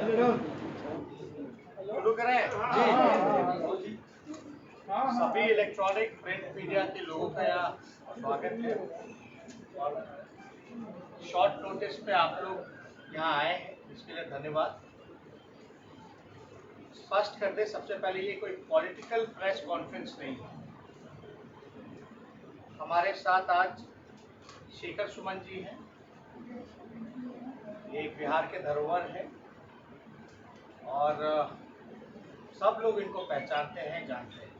शुरू करें जी। सभी इलेक्ट्रॉनिक प्रिंट मीडिया के लोगों का यहाँ स्वागत है और शॉर्ट नोटिस पे आप लोग यहाँ आए हैं, इसके लिए धन्यवाद। स्पष्ट कर दे सबसे पहले, ये कोई पॉलिटिकल प्रेस कॉन्फ्रेंस नहीं है। हमारे साथ आज शेखर सुमन जी हैं, ये बिहार के धरोहर हैं और सब लोग इनको पहचानते हैं, जानते हैं।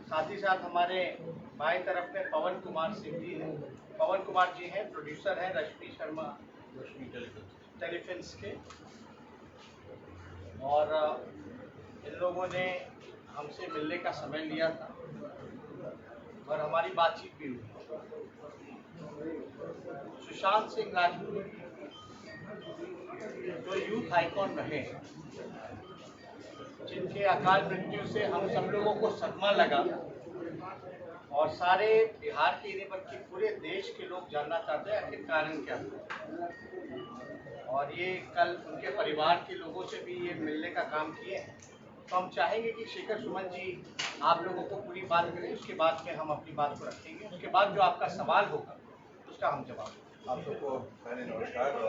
साथ ही साथ हमारे बाएं तरफ में पवन कुमार सिंह जी हैं। पवन कुमार जी हैं, प्रोड्यूसर हैं रश्मि शर्मा टेलीफिल्म्स के, और इन लोगों ने हमसे मिलने का समय लिया था और हमारी बातचीत भी हुई। सुशांत सिंह राजपूत जो यूथ आइकॉन रहे, जिनके अकाल मृत्यु से हम सब लोगों को सदमा लगा और सारे बिहार के नहीं बल्कि पूरे देश के लोग जानना चाहते हैं आखिर कारण क्या था। और ये कल उनके परिवार के लोगों से भी ये मिलने का काम किए हैं, तो हम चाहेंगे कि शेखर सुमन जी आप लोगों को पूरी बात करें, उसके बाद में हम अपनी बात को रखेंगे। उसके बाद जो आपका सवाल होगा उसका हम जवाब देंगे। आप सबको पहले नमस्कार। और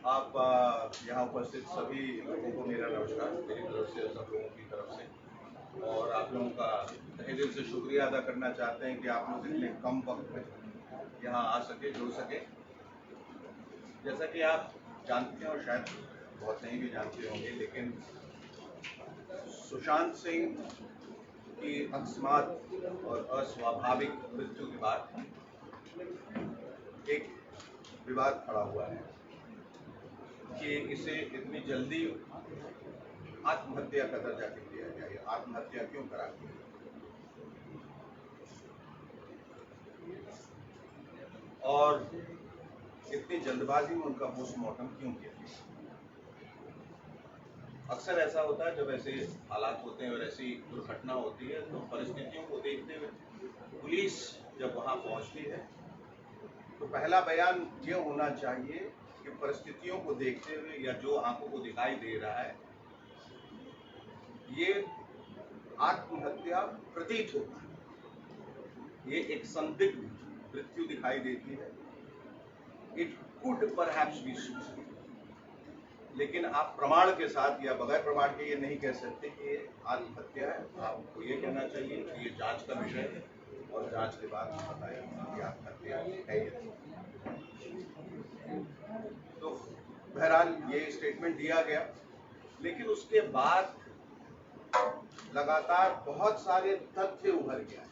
आप यहाँ उपस्थित सभी लोगों को मेरा नमस्कार, मेरी तरफ से, सब लोगों की तरफ से। और आप लोगों का तहे दिल से शुक्रिया अदा करना चाहते हैं कि आप लोग इतने कम वक्त में यहाँ आ सके, जुड़ सके। जैसा कि आप जानते हैं और शायद बहुत नहीं भी जानते होंगे, लेकिन सुशांत सिंह की अकस्मात और अस्वाभाविक मृत्यु के बाद एक विवाद खड़ा हुआ है कि इसे इतनी जल्दी आत्महत्या का दर्जा क्यों दिया जाए, आत्महत्या क्यों करा दी, और इतनी जल्दबाजी में उनका पोस्टमार्टम क्यों किया। अक्सर ऐसा होता है जब ऐसे हालात होते हैं और ऐसी दुर्घटना होती है, तो परिस्थितियों को देखते हुए पुलिस जब वहां पहुंचती है तो पहला बयान ये होना चाहिए कि परिस्थितियों को देखते हुए या जो आंखों को दिखाई दे रहा है, ये आत्महत्या प्रतीत होता है, ये एक संदिग्ध मृत्यु दिखाई देती है। It could perhaps be suicide, लेकिन आप प्रमाण के साथ या बगैर प्रमाण के ये नहीं कह सकते कि ये आत्महत्या है। आपको ये कहना चाहिए कि ये जांच का विषय है और जांच के बाद बताएंगे कि आत्महत्या है। तो बहरहाल ये स्टेटमेंट दिया गया, लेकिन उसके बाद लगातार बहुत सारे तथ्य उभर के आए,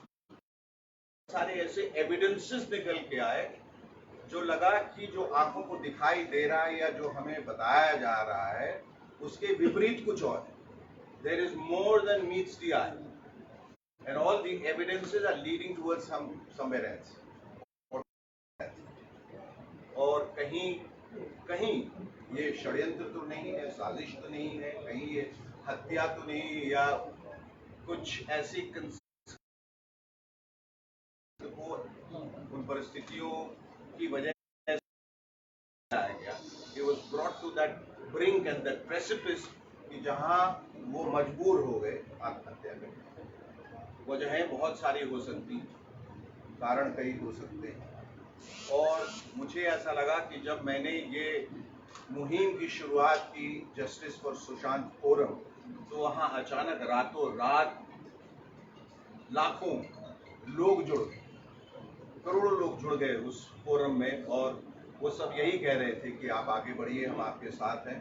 सारे ऐसे एविडेंसेस निकल के आए जो लगा कि जो आंखों को दिखाई दे रहा है या जो हमें बताया जा रहा है उसके विपरीत कुछ और है। There is more than meets the eye, and all the evidences are leading towards somewhere else. और कहीं कहीं ये षड्यंत्र तो नहीं है, साजिश तो नहीं है, कहीं ये हत्या तो नहीं, या कुछ ऐसी उन परिस्थितियों की वजह आया गया, he was brought to that brink and that precipice कि जहां वो मजबूर हो गए आत्महत्या करने। वजहें बहुत सारी हो सकती, कारण कई हो सकते हैं। और मुझे ऐसा लगा कि जब मैंने ये मुहिम की शुरुआत की जस्टिस फॉर सुशांत फोरम, तो वहां अचानक रातों रात लाखों लोग जुड़ गए, करोड़ों लोग जुड़ गए उस फोरम में, और वो सब यही कह रहे थे कि आप आगे बढ़िए, हम आपके साथ हैं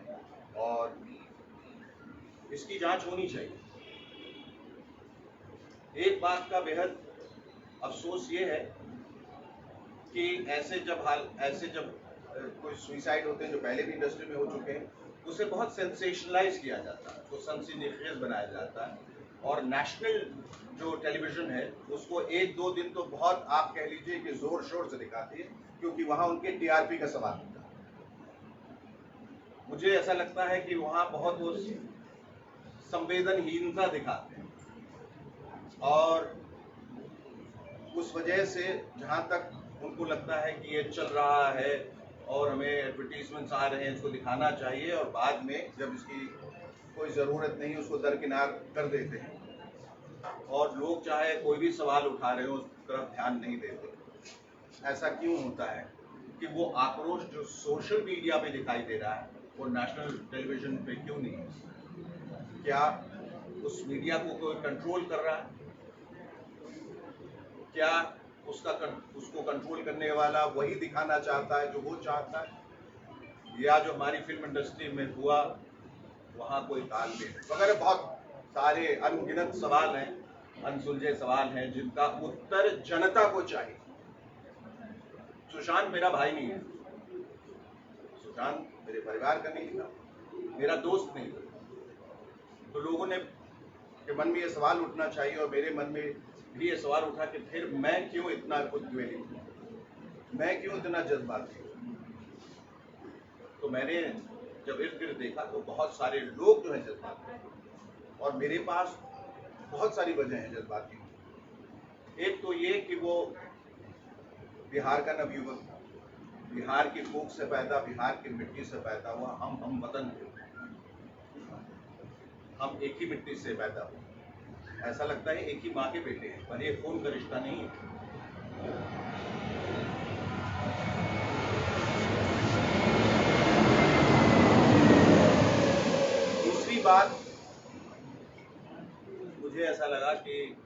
और इसकी जांच होनी चाहिए। एक बात का बेहद अफसोस ये है कि ऐसे जब कोई सुसाइड होते हैं जो पहले भी इंडस्ट्री में हो चुके हैं, उसे बहुत सेंसेशनलाइज किया जाता है, उसको सनसनीखेज बनाया जाता है, और नेशनल जो टेलीविजन है उसको एक दो दिन तो बहुत, आप कह लीजिए कि जोर शोर से दिखाती है, क्योंकि वहां उनके टीआरपी का सवाल होता है। मुझे ऐसा लगता है कि वहां बहुत वो संवेदनहीनता दिखाते हैं, वजह से जहाँ तक उनको लगता है कि ये चल रहा है और हमें एडवर्टीजमेंट्स आ रहे हैं, इसको दिखाना चाहिए, और बाद में जब इसकी कोई ज़रूरत नहीं उसको दरकिनार कर देते हैं और लोग चाहे कोई भी सवाल उठा रहे हो उस तरफ ध्यान नहीं देते। ऐसा क्यों होता है कि वो आक्रोश जो सोशल मीडिया पे दिखाई दे रहा है वो नेशनल टेलीविजन पे क्यों नहीं है? क्या उस मीडिया को कोई कंट्रोल कर रहा है? क्या उसको कंट्रोल करने वाला वही दिखाना चाहता है जो वो चाहता है, या जो हमारी फिल्म इंडस्ट्री में हुआ वहाँ कोई तालमेल वगैरह बहुत सारे अनगिनत सवाल हैं, अनसुलझे सवाल हैं जिनका उत्तर जनता को चाहिए। सुशांत मेरा भाई नहीं है, सुशांत मेरे परिवार का नहीं था, मेरा दोस्त नहीं था। तो लोगों ने के मन में ये सवाल उठना चाहिए और मेरे मन में भी ये सवाल उठा कि फिर मैं क्यों इतना उद्वेलित हूँ, मैं क्यों इतना जज्बाती हूँ। तो मैंने जब इर्द गिर्द देखा तो बहुत सारे लोग जो हैं जज्बाती हैं, और मेरे पास बहुत सारी वजह है जज्बाती होने। एक तो ये कि वो बिहार का नवयुवक था, बिहार की फूक से पैदा, बिहार की मिट्टी से पैदा हुआ, हम वतन थे, हम एक ही मिट्टी से पैदा हुए। ऐसा लगता है एक ही माँ के बेटे हैं, पर ये खून का रिश्ता नहीं है। दूसरी बात, मुझे ऐसा लगा कि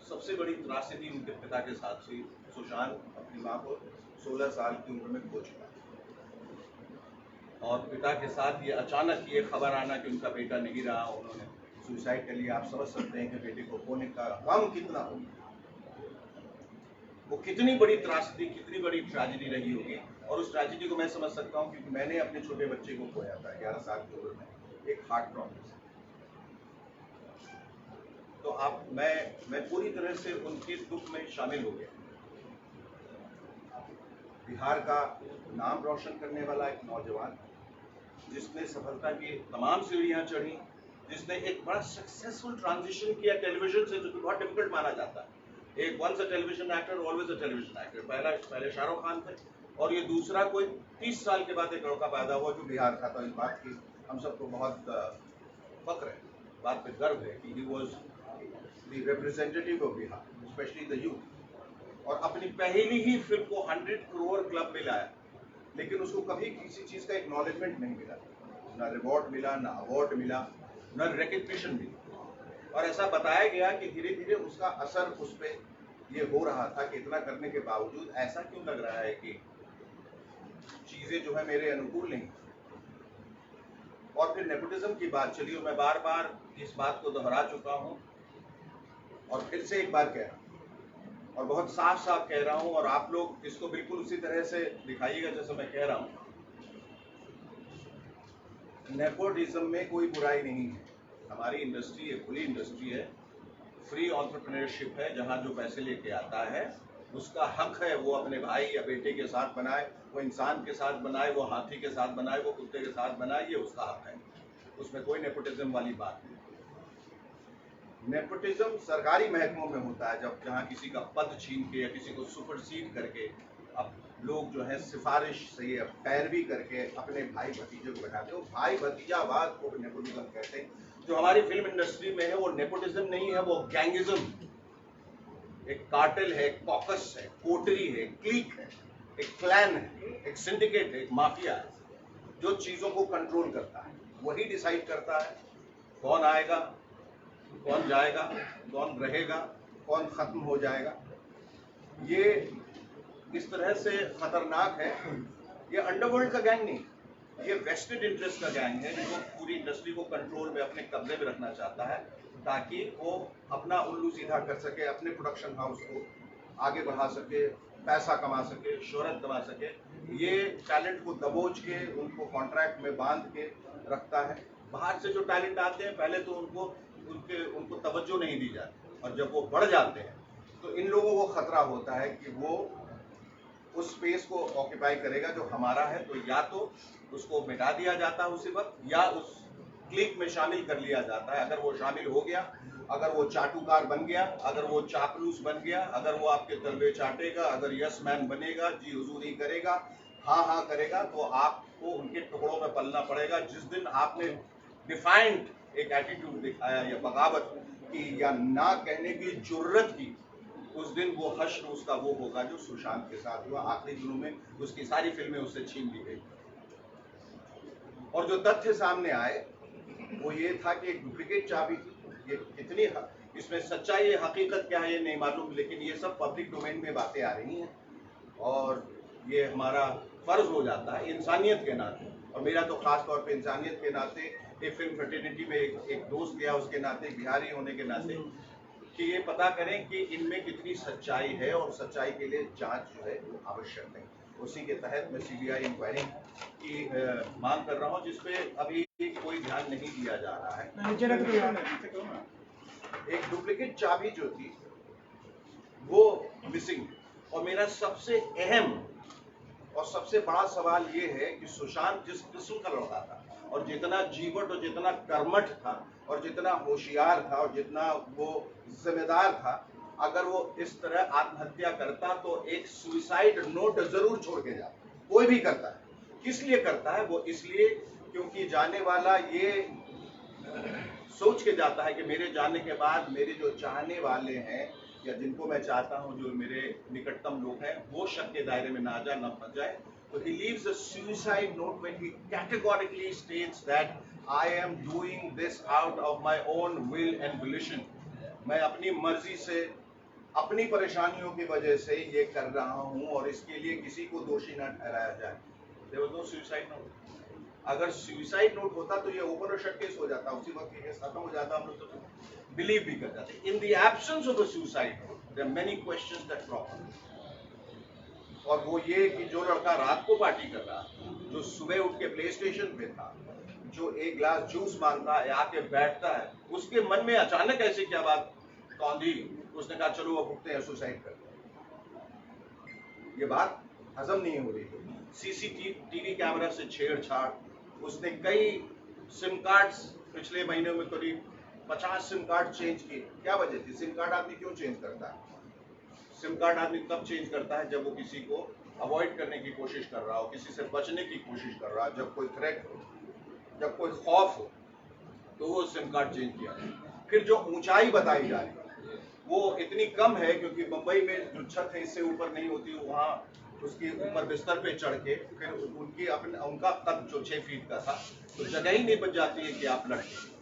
सबसे बड़ी त्रासदी उनके पिता के साथ थी। सुशांत अपनी माँ को 16 साल की उम्र में खो चुका, और पिता के साथ ये अचानक ये खबर आना कि उनका बेटा नहीं रहा, उन्होंने सुसाइड कर लिया। आप समझ सकते हैं कि बेटे को खोने का गम कितना होगा, वो कितनी बड़ी त्रासदी, कितनी बड़ी ट्रेजेडी रही होगी। और उस ट्रेजेडी को मैं समझ सकता हूँ क्योंकि मैंने अपने छोटे बच्चे को खोया था 11 साल की उम्र में, एक हार्ट प्रॉब्लम से। तो आप मैं पूरी तरह से उनके दुख में शामिल हो गया। बिहार का नाम रोशन करने वाला एक नौजवान जिसने सफलता की तमाम सीढ़ियां चढ़ी, जिसने एक बड़ा सक्सेसफुल ट्रांजिशन किया टेलीविजन से, जो कि बहुत डिफिकल्ट माना जाता है। एक once a television actor always a television actor. पहले शाहरुख खान थे, और ये दूसरा कोई 30 साल के बाद एक लड़का पैदा हुआ जो बिहार का था। इस बात की हम सबको बहुत फक्र है, बात पे गर्व है कि he was the representative of Bihar, specially the youth. और अपनी पहली ही फिल्म को 100 करोड़ क्लब में लाया, लेकिन उसको कभी किसी चीज़ का एक्नॉलेजमेंट नहीं मिला, ना रिवॉर्ड मिला, ना अवार्ड मिला, ना रिकग्निशन मिली। और ऐसा बताया गया कि धीरे धीरे उसका असर उस पर ये हो रहा था कि इतना करने के बावजूद ऐसा क्यों लग रहा है कि चीज़ें जो है मेरे अनुकूल नहीं। और फिर नेपोटिज्म की बात चली, और मैं बार बार इस बात को दोहरा चुका हूँ और फिर से एक बार कह रहा हूँ, और बहुत साफ साफ कह रहा हूँ, और आप लोग इसको बिल्कुल उसी तरह से दिखाइएगा जैसे मैं कह रहा हूँ। नेपोटिज्म में कोई बुराई नहीं है। हमारी इंडस्ट्री एक खुली इंडस्ट्री है, फ्री एंटरप्रेन्योरशिप है, जहाँ जो पैसे लेके आता है उसका हक है वो अपने भाई या बेटे के साथ बनाए, वो इंसान के साथ बनाए, वो हाथी के साथ बनाए, वो कुत्ते के साथ बनाए, ये उसका हक है। उसमें कोई नेपोटिज्म वाली बात नहीं। नेपोटिज्म सरकारी महकमों में होता है, जब जहाँ किसी का पद छीन के या किसी को सुपरसीड करके अब लोग जो है सिफारिश से या पैरवी करके अपने भाई भतीजे को बैठाते हो। भाई भतीजावाद को नेपोटिज्म कहते हैं। जो हमारी फिल्म इंडस्ट्री में है वो नेपोटिज्म नहीं है, वो गैंगिज्म, एक कार्टेल है, एक कॉकस है, कोटरी है, क्लीक है, एक क्लैन है, एक सिंडिकेट है, एक माफिया है, जो चीजों को कंट्रोल करता है। वही डिसाइड करता है कौन आएगा, कौन जाएगा, कौन रहेगा, कौन खत्म हो जाएगा। ये इस तरह से खतरनाक है। ये अंडरवर्ल्ड का गैंग नहीं, ये वेस्टेड इंटरेस्ट का गैंग है जो पूरी इंडस्ट्री को कंट्रोल में, अपने कब्जे में रखना चाहता है ताकि वो अपना उल्लू सीधा कर सके, अपने प्रोडक्शन हाउस को आगे बढ़ा सके, पैसा कमा सके, शोहरत कमा सके। ये टैलेंट को दबोच के उनको कॉन्ट्रैक्ट में बांध के रखता है। बाहर से जो टैलेंट आते हैं पहले तो उनको तवज्जो नहीं दी जाती, और जब वो बढ़ जाते हैं तो इन लोगों को खतरा होता है कि वो उस स्पेस को ऑक्यूपाई करेगा जो हमारा है, तो या तो उसको मिटा दिया जाता है उसी वक्त, या उस क्लिक में शामिल कर लिया जाता है। अगर वो शामिल हो गया अगर वो चाटुकार बन गया, अगर वो चापलूस बन गया, अगर वो आपके तलवे चाटेगा, अगर यस मैन बनेगा, जी हुजूरी करेगा, हाँ हाँ करेगा, तो आपको उनके टुकड़ों में पलना पड़ेगा। जिस दिन आपने डिफाइंड एक एटीट्यूड दिखाया या बगावत की या ना कहने की जुर्रत की, उस दिन वो हश्र उसका वो होगा जो सुशांत के साथ हुआ। आखिरी दिनों में उसकी सारी फिल्में उससे छीन ली गई और जो तथ्य सामने आए वो ये था कि एक डुप्लीकेट चाबी थी। ये कितनी इसमें सच्चाई है, हकीकत क्या है ये नहीं मालूम, लेकिन ये सब पब्लिक डोमेन में बातें आ रही हैं और ये हमारा फर्ज हो जाता है इंसानियत के नाते, और मेरा तो खास तौर पे इंसानियत के नाते, एक फिल्म फ्रेटर्निटी में एक दोस्त गया उसके नाते, बिहारी होने के नाते, कि ये पता करें कि इनमें कितनी सच्चाई है और सच्चाई के लिए जांच जो है आवश्यक है। उसी के तहत मैं सीबीआई इंक्वायरी की मांग कर रहा हूं, जिसपे अभी कोई ध्यान नहीं दिया जा रहा है। एक डुप्लीकेट चाबी जो थी वो मिसिंग, और मेरा सबसे अहम और सबसे बड़ा सवाल ये है कि सुशांत जिस किस्म का लड़का था और जितना जीवट और जितना कर्मठ था और जितना होशियार था और जितना वो जिम्मेदार था, अगर वो इस तरह आत्महत्या करता तो एक सुसाइड नोट जरूर छोड़ के जाता। कोई भी करता है, किस लिए करता है? वो इसलिए क्योंकि जाने वाला ये सोच के जाता है कि मेरे जाने के बाद मेरे जो चाहने वाले हैं या जिनको मैं चाहता हूं, जो मेरे निकटतम लोग हैं, वो शक के दायरे में ना आ जाए, ना फंस जाए। तो he leaves a suicide note when he categorically states that I am doing this out of my own will and volition. मैं अपनी मर्जी से, अपनी परेशानियों की वजह से ये कर रहा हूं और इसके लिए किसी को दोषी न ठहराया जाए। There was no suicide note. अगर सुसाइड नोट होता तो ये ओपन और शट केस हो जाता, उसी वक्त केस खत्म हो जाता, हम लोग तो बिलीव भी कर जाते। In the absence of a suicide note there are many questions that crop up. और वो ये कि जो लड़का रात को पार्टी कर रहा, जो सुबह उठ के प्ले स्टेशन पे था, जो एक ग्लास जूस मांगता है, आके बैठता है, उसके मन में अचानक ऐसे क्या बात कौंधी, उसने कहा चलो अब उठते हैं सुसाइड करते हैं। ये बात हजम नहीं हो रही थी। सीसीटीवी कैमरा से छेड़छाड़, उसने कई सिम कार्ड्स पिछले महीने में करीब 50 सिम कार्ड चेंज किए। क्या वजह थी? सिम कार्ड आदमी क्यों चेंज करता है? सिम कार्ड आदमी तब चेंज करता है जब वो किसी को अवॉइड करने की कोशिश कर रहा हो, किसी से बचने की कोशिश कर रहा हो, जब कोई थ्रेट हो, जब कोई खौफ हो, तो वो सिम कार्ड चेंज किया। फिर जो ऊंचाई बताई जा रही है वो इतनी कम है क्योंकि मुंबई में जो छत है इससे ऊपर नहीं होती, वहाँ उसके ऊपर बिस्तर पे चढ़ के फिर उनका कद जो 6 फीट का था, तो जगह ही नहीं बच जाती है कि आप लड़के।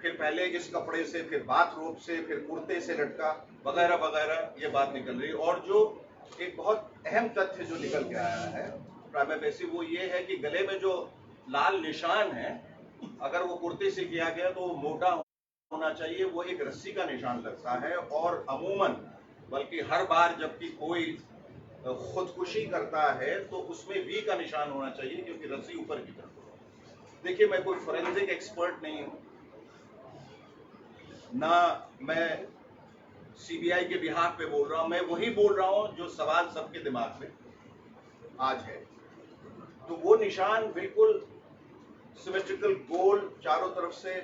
फिर पहले इस कपड़े से, फिर बाथरोब से, फिर कुर्ते से लटका, वगैरह वगैरह, ये बात निकल रही। और जो एक बहुत अहम तथ्य जो निकल के आया है प्राइमा फेसी, वो ये है कि गले में जो लाल निशान है, अगर वो कुर्ते से किया गया तो वो मोटा होना चाहिए, वो एक रस्सी का निशान लगता है। और अमूमन, बल्कि हर बार जबकि कोई खुदकुशी करता है तो उसमें वी का निशान होना चाहिए, क्योंकि रस्सी ऊपर की तरफ। देखिए, मैं कोई फोरेंसिक एक्सपर्ट नहीं हूं, ना मैं सीबीआई के बिहाफ पे बोल रहा हूं, मैं वही बोल रहा हूं जो सवाल सबके दिमाग में आज है। तो वो निशान बिल्कुल सिमेट्रिकल, गोल, चारों तरफ से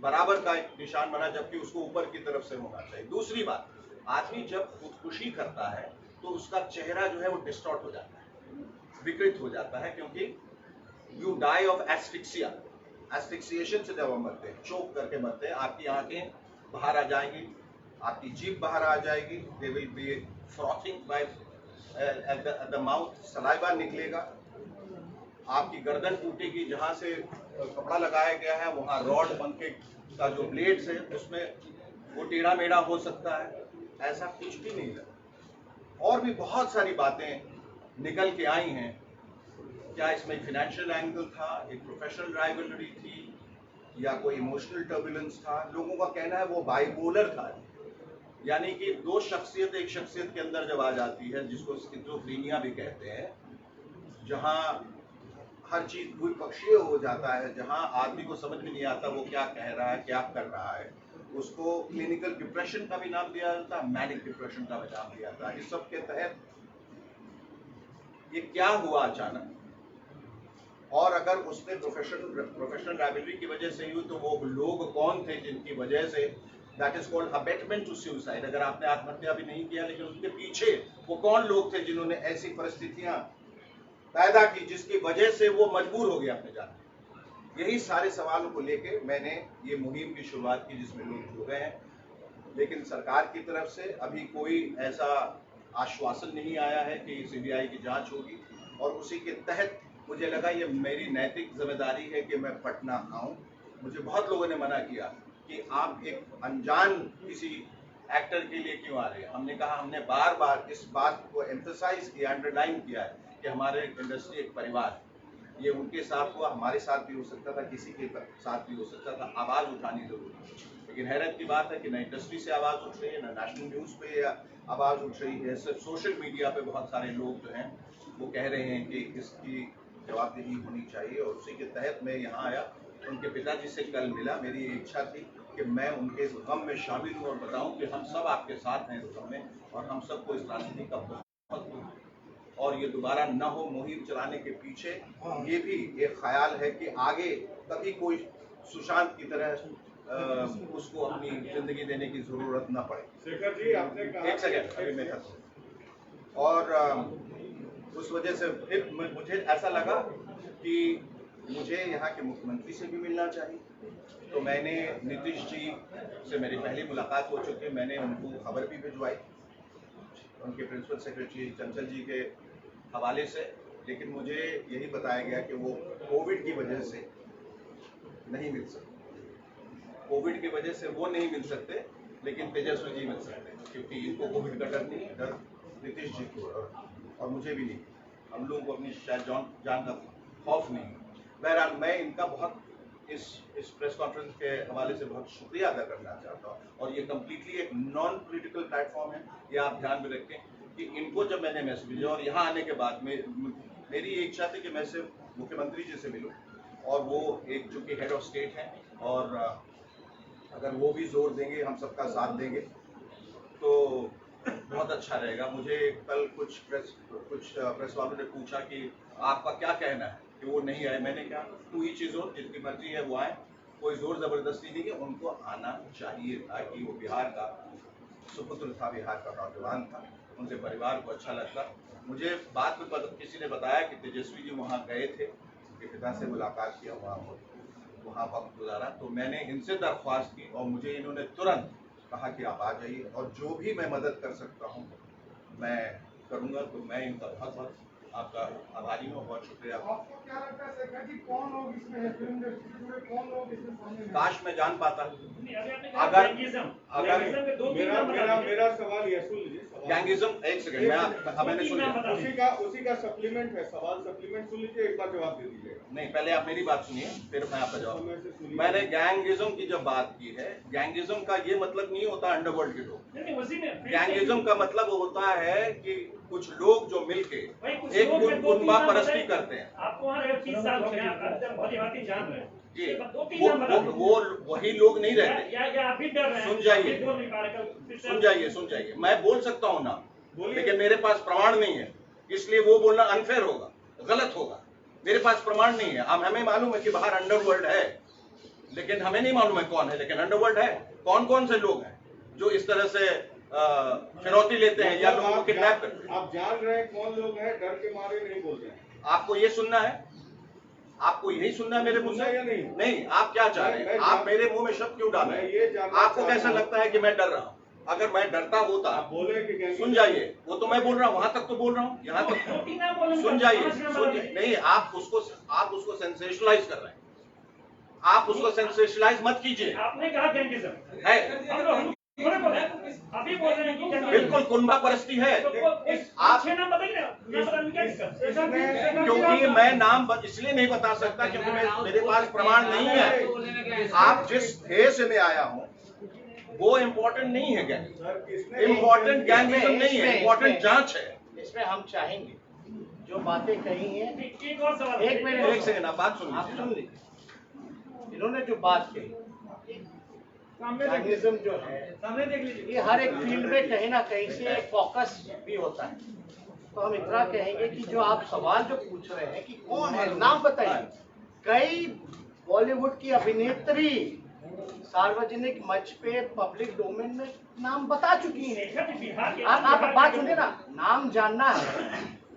बराबर का एक निशान बना, जबकि उसको ऊपर की तरफ से होना चाहिए। दूसरी बात, आदमी जब खुदकुशी करता है तो उसका चेहरा जो है वो डिस्टॉर्ट हो जाता है, विकृत हो जाता है, क्योंकि यू डाई ऑफ एस्फिक्सिया। एस्फिक्सिएशन से जब हम मरते हैं, चोक करके मरते हैं, आपकी आंखें बाहर आ जाएंगी, आपकी जीभ बाहर आ जाएगी, they will be frothing by at the mouth, saliva निकलेगा, आपकी गर्दन टूटेगी, जहां से कपड़ा लगाया गया है वहां रॉड पंखे का जो ब्लेड्स है उसमें वो टेढ़ा मेढ़ा हो सकता है। ऐसा कुछ भी नहीं लगा। और भी बहुत सारी बातें निकल के आई हैं। क्या इसमें एक फाइनेंशियल एंगल था, एक प्रोफेशनल राइवलरी थी, या कोई इमोशनल टर्बुलेंस था? लोगों का कहना है वो बाइपोलर था, यानी कि दो शख्सियत एक शख्सियत के अंदर जब आ जाती है, जिसको स्किज़ोफ्रेनिया भी कहते हैं, जहां हर चीज द्विपक्षीय हो जाता है, जहां आदमी को समझ में नहीं आता वो क्या कह रहा है, क्या कर रहा है, उसको क्लिनिकल डिप्रेशन का भी नाम दिया जाता है, मैनिक डिप्रेशन का भी नाम दिया जाता है। इस सब के तहत ये क्या हुआ अचानक और अगर उसमें प्रोफेशनल राइवलरी की वजह से हुई तो वो लोग कौन थे जिनकी वजह से, that is called abetment to suicide. अगर आपने आत्महत्या भी नहीं किया लेकिन उसके पीछे वो कौन लोग थे जिन्होंने ऐसी परिस्थितियां पैदा की जिसकी वजह से वो मजबूर हो गया अपने जाने। यही सारे सवालों को लेके मैंने ये मुहिम की शुरुआत की जिसमें लोग जुड़ गए हैं, लेकिन सरकार की तरफ से अभी कोई ऐसा आश्वासन नहीं आया है कि सीबीआई की जांच होगी, और उसी के तहत मुझे लगा ये मेरी नैतिक जिम्मेदारी है कि मैं पटना आऊं। मुझे बहुत लोगों ने मना किया कि आप एक अनजान किसी एक्टर के लिए क्यों आ रहे हैं। हमने कहा, हमने बार बार इस बात को एम्फसाइज किया, अंडरलाइन किया है कि हमारे इंडस्ट्री एक परिवार है। ये उनके साथ हुआ, हमारे साथ भी हो सकता था, किसी के साथ भी हो सकता था। आवाज उठानी जरूरी है, लेकिन हैरत की बात है कि न इंडस्ट्री से आवाज उठ रही है, न नेशनल न्यूज पे आवाज उठ रही है। सिर्फ सोशल मीडिया पे बहुत सारे लोग जो हैं वो कह रहे हैं कि इसकी जवाबदेही होनी चाहिए, और उसी के तहत मैं यहाँ आया। उनके पिताजी से कल मिला, मेरी इच्छा थी कि मैं उनके इस गम में शामिल हूँ और बताऊं कि हम सब आपके साथ हैं इस गम में, और हम सबको इस राजनीति का बहुत दुख है, और ये दोबारा न हो। मुहिम चलाने के पीछे ये भी एक ख्याल है कि आगे कभी कोई सुशांत की तरह उसको अपनी जिंदगी देने की जरूरत न पड़े। शेखर जी, आपने कहा, एक सेकंड, अभी मैं खत्म। और उस वजह से फिर मुझे ऐसा लगा कि मुझे यहाँ के मुख्यमंत्री से भी मिलना चाहिए। तो मैंने नीतीश जी से मेरी पहली मुलाकात हो चुकी है, मैंने उनको खबर भी भिजवाई उनके प्रिंसिपल सेक्रेटरी चंचल जी के हवाले से, लेकिन मुझे यही बताया गया कि वो कोविड की वजह से नहीं मिल सकते। कोविड की वजह से वो नहीं मिल सकते, लेकिन तेजस्वी जी मिल सकते हैं, क्योंकि इनको कोविड का डर नहीं है, डर नीतीश जी को और मुझे भी नहीं। हम लोगों को अपनी शायद जान का खौफ नहीं है। बहरहाल मैं इनका बहुत इस प्रेस कॉन्फ्रेंस के हवाले से बहुत शुक्रिया अदा करना चाहता हूँ, और ये कम्प्लीटली एक नॉन पॉलिटिकल प्लेटफॉर्म है, ये आप ध्यान में रखें कि इनको जब मैंने मैसेज भेजा और यहाँ आने के बाद में मेरी ये इच्छा थी कि मैं सिर्फ मुख्यमंत्री जी से मिलूँ, और वो एक जो कि हेड ऑफ स्टेट हैं, और अगर वो भी जोर देंगे, हम सबका साथ देंगे तो बहुत अच्छा रहेगा। मुझे कल कुछ प्रेस वालों ने पूछा कि आपका क्या कहना है कि वो नहीं आए। मैंने कहा, तू ही चीज़ हो, जिनकी मर्जी है वो आए, कोई जोर जबरदस्ती नहीं है, उनको आना चाहिए था कि वो बिहार का सुपुत्र था, बिहार का नौजवान था, उनके परिवार को अच्छा लगता। मुझे बाद में किसी ने बताया कि तेजस्वी जी वहाँ गए थे, उनके पिता से मुलाकात किया, वहाँ वक्त गुजारा। तो मैंने इनसे दरख्वास्त की और मुझे इन्होंने तुरंत कहा कि आप आ जाइए, और जो भी मैं मदद कर सकता हूँ मैं करूँगा। तो मैं इनका बहुत बहुत आपका आभारी हूँ, बहुत शुक्रिया। आपको क्या लगता है शेखर जी, कौन लोग इसमें है, फिल्म इंडस्ट्री से जुड़े कौन लोग इसमें शामिल हैं? काश मैं जान पाता। अगर मेरा सवाल ये, सुन लीजिए गैंगिज्म, एक सेकंड, मैंने सुन लिया, उसी का सप्लीमेंट है, सवाल सप्लीमेंट सुन लीजिए, एक बार जवाब दे दीजिएगा। नहीं, पहले आप मेरी बात सुनिए, फिर मैं आपका जवाब। मैंने गैंगिज्म की जब बात की है, गैंगिज्म का ये मतलब नहीं होता अंडरवर्ल्ड के लोग। गैंगिज्म का मतलब होता है कि कुछ लोग जो मिलके एक गुंडा परस्ती करते हैं। आपको वहाँ 30 साल हो गए, भली-भांति जान रहे हैं जी, वो वही लोग नहीं रहते। या आप भी डर रहे हैं? सुन जाइए, मैं बोल सकता हूँ ना, लेकिन मेरे पास प्रमाण नहीं है, इसलिए वो बोलना अनफेयर होगा, गलत होगा। मेरे पास प्रमाण नहीं है। अब हमें मालूम है कि बाहर अंडरवर्ल्ड है, लेकिन हमें नहीं मालूम है कौन है, लेकिन अंडरवर्ल्ड है। कौन कौन से लोग हैं जो इस तरह से फिरौती लेते हैं या लोगों को किडनैप करते हैं? आप जान रहे हैं कौन लोग हैं, डर के मारे नहीं बोल रहे हैं। आपको ये सुनना है, आपको यही सुनना है मेरे मुंह से या नहीं? नहीं, आप क्या चाह रहे हैं? आप मेरे मुंह में शब्द क्यों डाल रहे हैं? आपको कैसा लगता है कि मैं डर रहा हूँ? अगर मैं डरता होता, बोले कि सुन जाइए, वो तो मैं बोल रहा हूँ, वहां तक तो बोल रहा हूँ, यहाँ तक सुन जाइए। नहीं, आप उसको सेंसेशनलाइज कर रहे हैं। आप उसको सेंसेशनलाइज मत कीजिए। आपने कहा गैंगिज्म है, अभी बोल रहे हैं कि बिल्कुल कुंभा परस्ती है। आप नाम बताइए, क्योंकि मैं नाम इसलिए नहीं बता सकता क्योंकि मेरे पास प्रमाण नहीं है। आप जिस ध्येय से मैं आया हूँ वो इम्पोर्टेंट नहीं है। इम्पोर्टेंट गैंगिज्म नहीं है, इम्पोर्टेंट जांच है। इसमें हम चाहेंगे जो बातें कही हैं, एक और सवाल, एक मिनट, एक सेकंड, आप बात सुन लीजिए। इन्होंने जो बात कही, गैंगिज्म जो है, सामने देख लीजिए, ये हर एक फील्ड में कहीं ना कहीं से एक फोकस भी होता है। तो हम इतना कहेंगे कि जो आप सवाल जो पूछ रहे हैं कि कौन है, नाम बताइए। कई बॉलीवुड की अभिनेत्री सार्वजनिक मंच पे पब्लिक डोमेन में नाम बता चुकी हैं। बिहार के आप बात सुनिए ना, नाम जानना है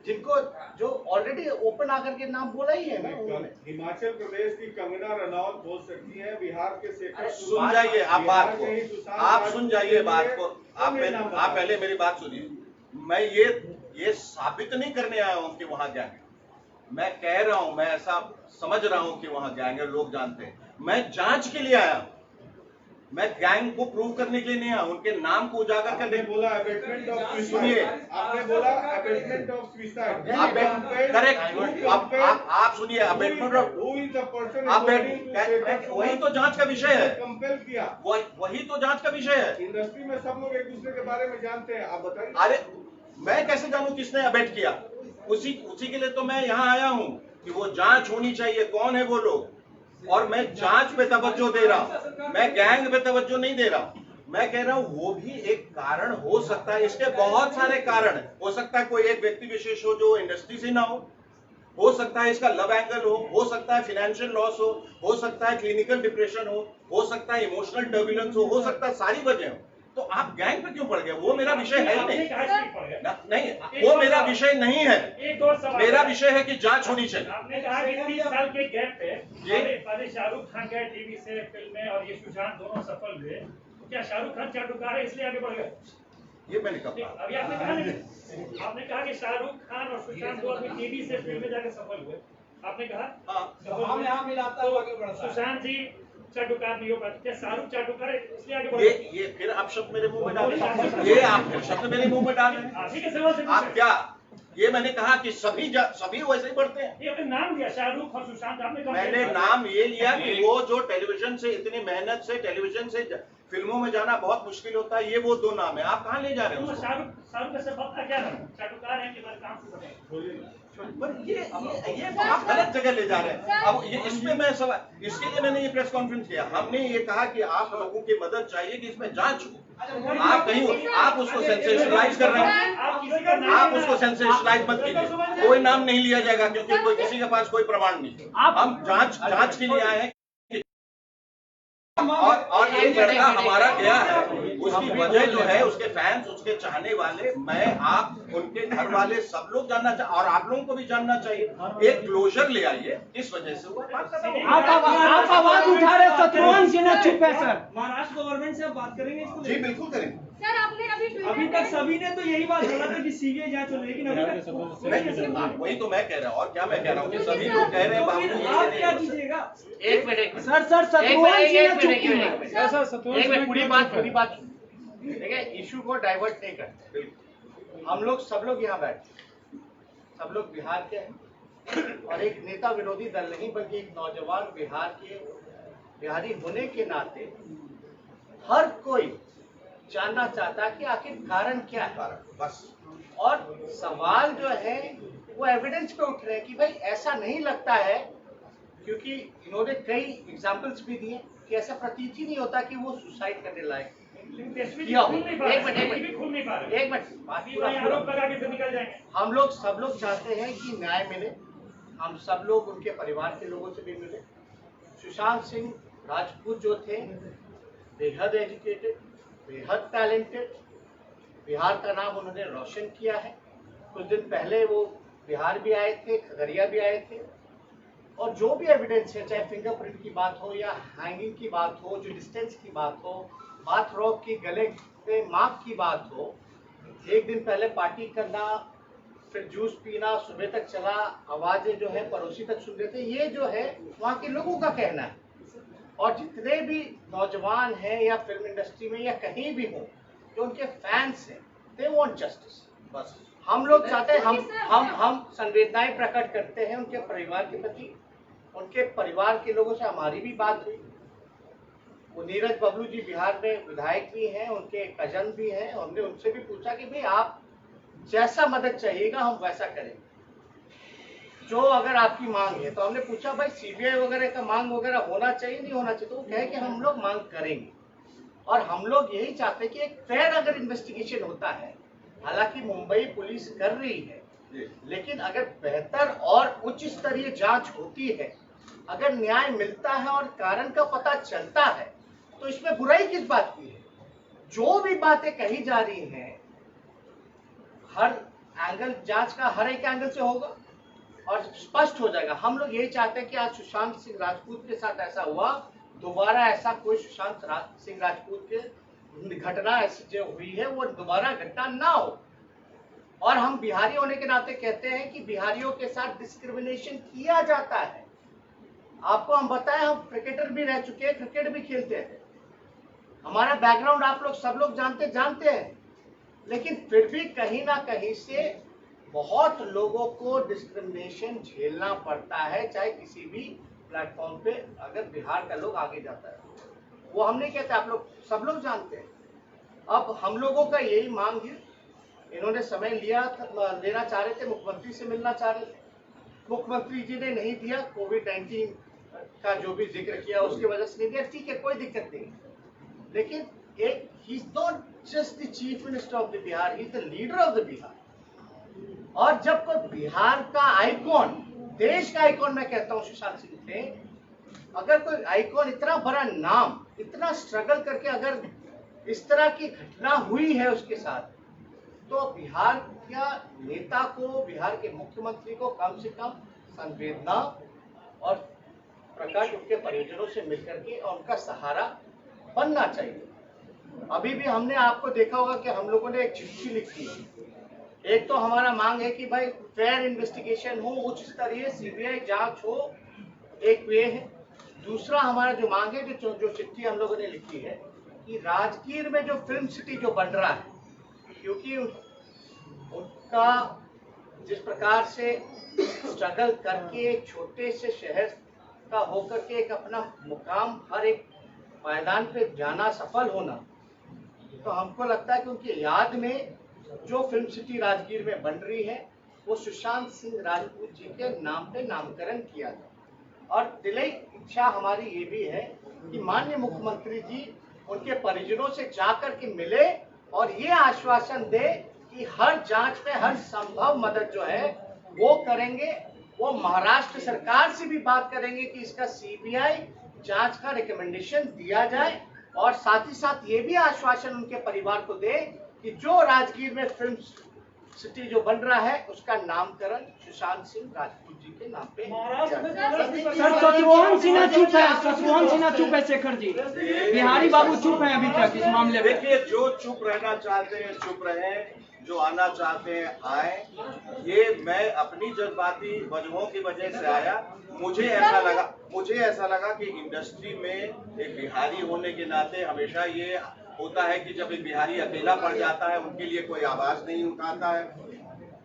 जिनको, जो ऑलरेडी ओपन आकर के नाम बोला ही है ना उन्होंने। हिमाचल प्रदेश की कंगना रनौत बोल सकती है, बिहार के शेखर सुन जाइए आप बात को, आप सुन जाइए बात को, आप पहले मेरी बात सुनिए। मैं ये साबित नहीं करने आया हूं कि वहां गैंग है। मैं कह रहा हूं, मैं ऐसा समझ रहा हूं कि वहां गैंग है, लोग जानते हैं। मैं जांच के लिए आया हूं, मैं गैंग को प्रूव करने के लिए नहीं आया, उनके नाम को उजागर करने। बोला अबेटमेंट ऑफ सुनिए, आपने बोला अबेटमेंट ऑफ सुसाइड। करेक्ट, आप सुनिए, अबेटमेंट ऑफ वही तो जांच का विषय है, कंपेल किया, वही तो जांच का विषय है। इंडस्ट्री में सब लोग एक दूसरे के बारे में जानते हैं, आप बताइए। अरे मैं कैसे जानूं किसने अबेट किया? उसी के लिए तो मैं यहाँ आया हूँ कि वो जांच होनी चाहिए, कौन है वो लोग। और मैं जांच पे तवज्जो दे रहा हूँ, मैं गैंग पे तवज्जो नहीं दे रहा हूँ। मैं कह रहा हूँ वो भी एक कारण हो सकता है, इसके बहुत सारे कारण है। हो सकता है कोई एक व्यक्ति विशेष हो जो इंडस्ट्री से ना हो सकता है इसका लव एंगल हो सकता है फाइनेंशियल लॉस हो सकता है क्लिनिकल डिप्रेशन हो सकता है इमोशनल टर्बुलेंस हो सकता है सारी वजह हो। तो आप गैंग पे क्यों पड़ गए? वो मेरा विषय है ही नहीं, वो मेरा विषय नहीं है। एक और सवाल, मेरा विषय है कि जांच होनी चाहिए। आपने कहा कि 30 साल के गैप पे पहले शाहरुख खान गए टीवी से फिल्में और ये सुशांत दोनों सफल हुए, तो क्या शाहरुख खान चाटुकार है इसलिए आगे बढ़ गए? ये मैंने कहा, अभी आपने कहा नहीं, आपने कहा कि शाहरुख खान और सुशांत दो आदमी टीवी से फिल्म में जाकर सफल हुए, आपने कहा हम यहाँ मिलाता है आगे बढ़ता है। सुशांत जी चाटुकार नहीं हो पाते, क्या शाहरुख चाटुकार है इसलिए आगे बढ़ गए? ये फिर आप शब्द मेरे मुंह में डाल रहे हैं, ये आप फिर शब्द मेरे मुंह में डाल रहे हैं। आप ही के सवाल से आप क्या, ये मैंने कहा कि सभी वैसे ही बढ़ते हैं। ये आपने नाम दिया शाहरुख और सुशांत, आपने कहा मैंने नाम ये लिया कि वो जो टेलीविजन से इतनी मेहनत से टेलीविजन से फिल्मों में जाना बहुत मुश्किल होता है, ये वो दो नाम है। आप कहाँ ले जा रहे हैं उसको? शाहरुख का सब क्या नाम चाटुकार है कि काम से पर ये आप गलत जगह ले जा रहे हैं। अब ये इसमें मैं सवाल, इसके लिए मैंने ये प्रेस कॉन्फ्रेंस किया। हमने ये कहा कि आप लोगों की मदद चाहिए कि इसमें जांच हो। आप कहीं आप उसको सेंसेशनलाइज कर रहे हैं, आप उसको सेंसेशनलाइज मत कीजिए। कोई नाम नहीं लिया जाएगा क्योंकि कोई किसी के पास कोई प्रमाण नहीं। हम जांच के लिए आए हैं। और एक लड़का हमारा गया है, उसकी वजह जो है उसके फैंस, उसके चाहने वाले, मैं, आप, उनके घर वाले सब लोग जानना चाहिए और आप लोगों को भी जानना चाहिए। एक क्लोजर ले आइए, इस वजह से हुआ। आप आवाज उठा रहे, शत्रुघ्न सिन्हा चुप है सर। महाराष्ट्र गवर्नमेंट से आप बात करेंगे इसको? जी बिल्कुल करेंगे सर। आपने अभी तक सभी ने तो यही बात बोला था कि सीबीआई जांच हो, लेकिन अभी तक वही तो मैं कह रहा हूँ। और क्या मैं कह रहा हूँ कि सभी लोग कह रहे हैं बाबू आप क्या कीजिएगा? एक मिनट सर शत्रुघ्न सिन्हा चुप एक मिनट पूरी बात देखिए, इशू को डाइवर्ट नहीं करते। हम लोग सब लोग यहाँ बैठे, सब लोग बिहार के हैं और एक नेता विरोधी दल नहीं बल्कि एक नौजवान बिहारी होने के नाते हर कोई जानना चाहता है कि आखिर कारण क्या है। बस। और सवाल जो है वो एविडेंस पे उठ रहे हैं कि भाई ऐसा नहीं लगता है, क्योंकि इन्होंने कई एग्जाम्पल्स भी दिए कि ऐसा प्रतीत ही नहीं होता कि वो सुसाइड करने लायक किया हो। एक मिनट बात पूरा। हम लोग सब लोग चाहते हैं कि न्याय मिले, हम सब लोग उनके परिवार के लोगों से भी मिले। सुशांत सिंह राजपूत जो थे, बेहद एजुकेटेड, बेहद टैलेंटेड, बिहार का नाम उन्होंने रोशन किया है। कुछ दिन पहले वो बिहार भी आए थे, खगड़िया भी आए थे, और जो भी एविडेंस है, चाहे फिंगरप्रिंट की बात हो या हैंगिंग की बात हो, जो डिस्टेंस की बात हो, बाथ रॉक की गले पे मार्क की बात हो, एक दिन पहले पार्टी करना, फिर जूस पीना, सुबह तक चला, आवाजें जो है पड़ोसी तक सुन रहे थे, ये जो है वहाँ के लोगों का कहना है। और जितने भी नौजवान हैं या फिल्म इंडस्ट्री में या कहीं भी हो जो उनके फैंस हैं, दे वांट जस्टिस। बस हम लोग चाहते हैं, हम संवेदनाएं प्रकट करते हैं उनके परिवार के प्रति। उनके परिवार के लोगों से हमारी भी बात हुई। वो नीरज बबलू जी बिहार में विधायक भी हैं, उनके कजन भी हैं। हमने उनसे भी पूछा कि भाई आप जैसा मदद चाहिएगा हम वैसा करेंगे, जो अगर आपकी मांग है। तो हमने पूछा भाई सीबीआई वगैरह का मांग वगैरह होना चाहिए, नहीं होना चाहिए? तो वो कहे कि हम लोग मांग करेंगे और हम लोग यही चाहते हैं कि एक फेयर अगर इन्वेस्टिगेशन होता है, हालांकि मुंबई पुलिस कर रही है, लेकिन अगर बेहतर और उच्च स्तरीय जांच होती है, अगर न्याय मिलता है और कारण का पता चलता है, तो इसमें बुराई किस बात की है? जो भी बातें कही जा रही हैं, हर एंगल जांच का हर एक एंगल से होगा और स्पष्ट हो जाएगा। हम लोग यही चाहते हैं कि आज सुशांत सिंह राजपूत के साथ ऐसा हुआ, दोबारा ऐसा कोई सुशांत सिंह राजपूत के घटना ऐसी जो हुई है वो दोबारा घटना ना हो। और हम बिहारी होने के नाते कहते हैं कि बिहारियों के साथ डिस्क्रिमिनेशन किया जाता है। आपको हम बताएं, हम क्रिकेटर भी रह चुके हैं, क्रिकेट भी खेलते हैं, हमारा बैकग्राउंड आप लोग सब लोग जानते हैं, लेकिन फिर भी कहीं ना कहीं से बहुत लोगों को डिस्क्रिमिनेशन झेलना पड़ता है, चाहे किसी भी प्लेटफॉर्म पे अगर बिहार का लोग आगे जाता है। वो हम नहीं कहते, आप लोग सब लोग जानते हैं। अब हम लोगों का यही मांग है, इन्होंने समय लेना चाह रहे थे, मुख्यमंत्री से मिलना चाह रहे थे, मुख्यमंत्री जी ने नहीं दिया, कोविड-19 का जो भी जिक्र किया उसकी वजह से नहीं दिया, ठीक है, कोई दिक्कत नहीं। लेकिन एक he is not just the chief minister of the Bihar, he is the leader of the Bihar. और जब कोई बिहार का आइकॉन, देश का आइकॉन मैं कहता हूँ सुशांत सिंह थे, अगर कोई आइकॉन, इतना बड़ा नाम, इतना स्ट्रगल करके अगर इस तरह की घटना हुई है उसके साथ, तो बिहार का नेता को, बिहार के मुख्यमंत्री को कम से कम संवेदना और प्रकाश उनके परिजनों से मिलकर के और उनका सहारा बनना चाहिए। अभी भी हमने आपको देखा होगा कि हम लोगों ने एक चिट्ठी लिखी है। एक तो हमारा मांग है कि भाई फेयर इन्वेस्टिगेशन हो, उच्च स्तरीय सीबीआई जांच हो, एक वे है। दूसरा हमारा जो मांग है, जो चिट्ठी हम लोगों ने लिखी है, कि राजगीर में जो फिल्म सिटी जो बन रहा है, क्योंकि उनका जिस प्रकार से स्ट्रगल करके एक छोटे से शहर का होकर के एक अपना मुकाम हर एक मैदान पे जाना, सफल होना, तो हमको लगता है कि उनकी याद में जो फिल्म सिटी राजगीर में बन रही है वो सुशांत सिंह राजपूत जी के नाम पे नामकरण किया जाए। और दिली इच्छा हमारी ये भी है कि माननीय मुख्यमंत्री जी उनके परिजनों से जाकर के मिले और ये आश्वासन दे कि हर जांच में हर संभव मदद जो है वो करेंगे। वो महाराष्ट्र सरकार से भी बात करेंगे कि इसका सीबीआई जांच का रिकमेंडेशन दिया जाए, और साथ ही साथ ये भी आश्वासन उनके परिवार को दे कि जो राजगीर में फिल्म सिटी जो बन रहा है उसका नामकरण सुशांत सिंह राजपूत जी के नाम पे। सर शत्रुघ्न सिन्हा चुप है, शत्रुघ्न सिन्हा चुप है, शेखर जी, बिहारी बाबू चुप है अभी तक इस मामले में। देखिए, जो चुप रहना चाहते हैं चुप रहे, जो आना चाहते हैं आए। ये मैं अपनी जज्बाती वजहों की वजह से आया। मुझे ऐसा लगा कि इंडस्ट्री में एक बिहारी होने के नाते हमेशा ये होता है कि जब एक बिहारी अकेला पड़ जाता है उनके लिए कोई आवाज नहीं उठाता है।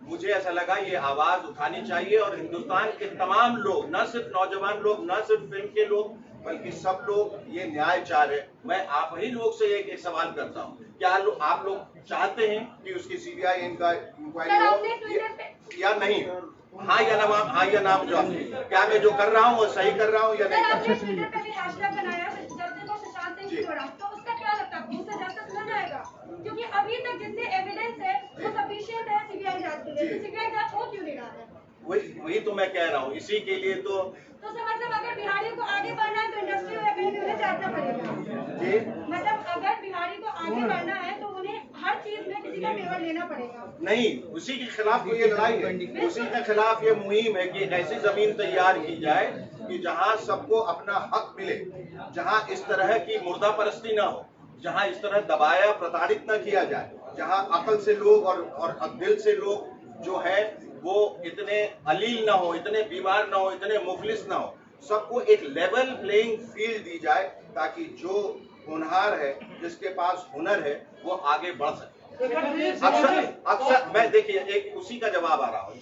मुझे ऐसा लगा ये आवाज उठानी चाहिए और हिंदुस्तान के तमाम लोग, न सिर्फ नौजवान लोग, न सिर्फ फिल्म के लोग, बल्कि सब लोग ये न्याय चाह रहे। मैं आप ही लोग से एक सवाल करता हूँ, क्या आप लोग चाहते हैं कि उसकी सीबीआई इंक्वायरी हो या नहीं? हाँ या नाम जो क्या मैं जो कर रहा हूँ वो सही कर रहा हूँ या नहीं? क्योंकि अभी तक जितने एविडेंस है वो सफिशिएंट है सीबीआई जांच के लिए, सीबीआई जांच हो क्यों नहीं रहा है? वही तो मैं कह रहा हूँ, इसी के लिए तो मतलब अगर बिहारी को आगे बढ़ना है तो इंडस्ट्री में कहीं उन्हें जाना पड़ेगा जी। मतलब अगर बिहारी को आगे बढ़ना है तो उन्हें हर चीज में किसी का फेवर लेना पड़ेगा। नहीं, उसी के खिलाफ ये लड़ाई है, उसी के खिलाफ ये मुहिम है कि ऐसी जमीन तैयार की जाए कि जहाँ सबको अपना हक मिले, जहाँ इस तरह की मुर्दा परस्ती न हो, जहाँ इस तरह दबाया प्रताड़ित न किया जाए, जहाँ अकल से लोग और दिल से लोग जो है वो इतने अलील ना हो, इतने बीमार ना हो, इतने मुफलिस ना हो। सबको एक लेवल प्लेइंग फील्ड दी जाए ताकि जो होनहार है, जिसके पास हुनर है, वो आगे बढ़ सके। अक्सर मैं देखिए एक उसी का जवाब आ रहा हूँ,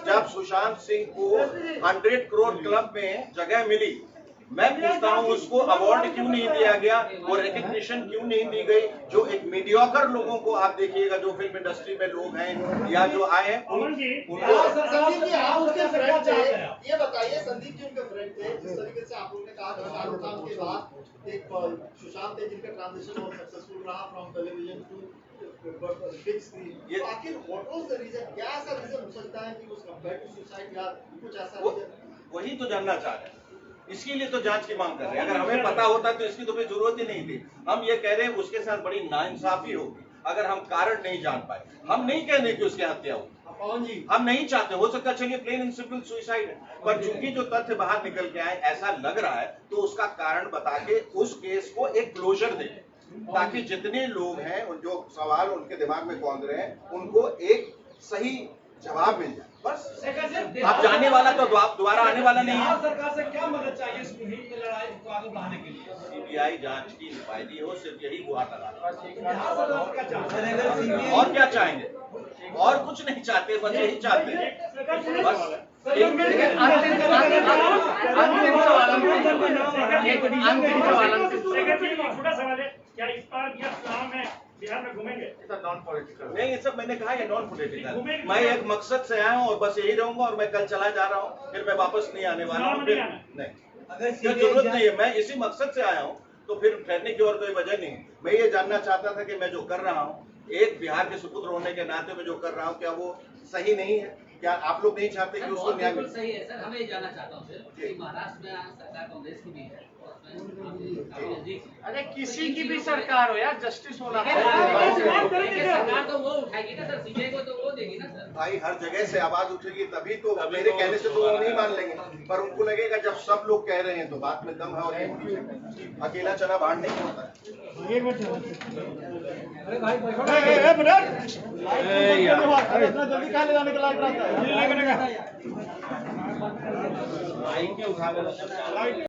जब सुशांत सिंह को 100 करोड़ क्लब में जगह मिली, मैं पूछता हूँ उसको अवार्ड क्यों नहीं दिया गया, वो रिकग्निशन क्यों नहीं दी गई? जो एक मीडियोकर लोगों को आप देखिएगा, जो फिल्म इंडस्ट्री में लोग हैं या जो आए हैं उनको ये बताइए, संदीप जी उनके फ्रेंड थे, जिस तरीके से आप लोगों ने कहा कि शाहरुख खान के बाद एक सुशांत थे जिनका ट्रांजिशन बहुत सक्सेसफुल रहा फ्रॉम टेलीविजन टू फिक्स थी ये- तो आखिर व्हाट वाज द रीजन, क्या ऐसा रीजन हो सकता है कि उस कंपेयर टू सुसाइड या कुछ ऐसा वो- रीजन? वही तो जानना चाह रहे हैं, इसके लिए तो जांच की मांग कर रहे हैं। अगर हमें पता होता तो इसकी तो कोई जरूरत ही नहीं थी। हम ये कह रहे हैं उसके साथ बड़ी नाइंसाफी होगी अगर हम कारण नहीं जान पाए। हम नहीं कह रहे कि उसकी हत्या हुई, पवन जी, हम नहीं चाहते, हो सकता है चलिए प्लेन एंड सिंपल सुसाइड है, पर चूंकि जो तथ्य बाहर निकल के आए ऐसा लग रहा है तो उसका कारण बता के उस केस को एक क्लोजर दें, ताकि जितने लोग हैं उन जो सवाल उनके दिमाग में कौंध रहे हैं उनको एक सही जवाब मिल जाए। बस अब जाने वाला तो दोबारा आने वाला नहीं है। सरकार से क्या मदद चाहिए इस मुहिम में लड़ाई को आगे बढ़ाने के लिए? सीबीआई जांच की निकायदी हो, सिर्फ यही गुहार लगा रहा बिहार सरकार का चांस है। है। और क्या चाहेंगे? और कुछ नहीं चाहते, बस यही चाहते हैं। बस सेक्रेटरी एक छोटा सवाल है, क्या इस बार यह चुनाव में बिहार में घूमेंगे? नॉन पॉलिटिकल नहीं, ये सब मैंने कहा ये नॉन पॉलिटिकल। मैं एक मकसद से आया हूँ और बस यही रहूंगा और मैं कल चला जा रहा हूँ, फिर मैं वापस नहीं आने वाला हूँ। फिर नहीं, अगर क्या जरूरत नहीं है, मैं इसी मकसद से आया हूँ तो फिर ठहरने की और कोई वजह नहीं है। मैं ये जानना चाहता था कि मैं जो कर रहा हूँ, एक बिहार के सुपुत्र होने के नाते मैं जो कर रहा हूँ क्या वो सही नहीं है? क्या आप लोग नहीं चाहते कि उसको न्याय मिले? सही है सर, हमें ये जानना चाहता हूँ सर कि महाराष्ट्र में सरकार कांग्रेस की भी है, अरे किसी की भी सरकार हो यार, जस्टिस होना सरकार तो वो उठाएगी ना सर, सीबीआई को तो वो देगी ना सर। भाई हर जगह से आवाज उठेगी तभी तो, मेरे कहने से तो वो नहीं मान लेंगे, पर उनको लगेगा जब सब लोग कह रहे हैं तो बात में दम है और ये होनी चाहिए। अकेला चना बाढ़ नहीं होता है। जल्दी कहाँ ले जाने का लाइट रहता है?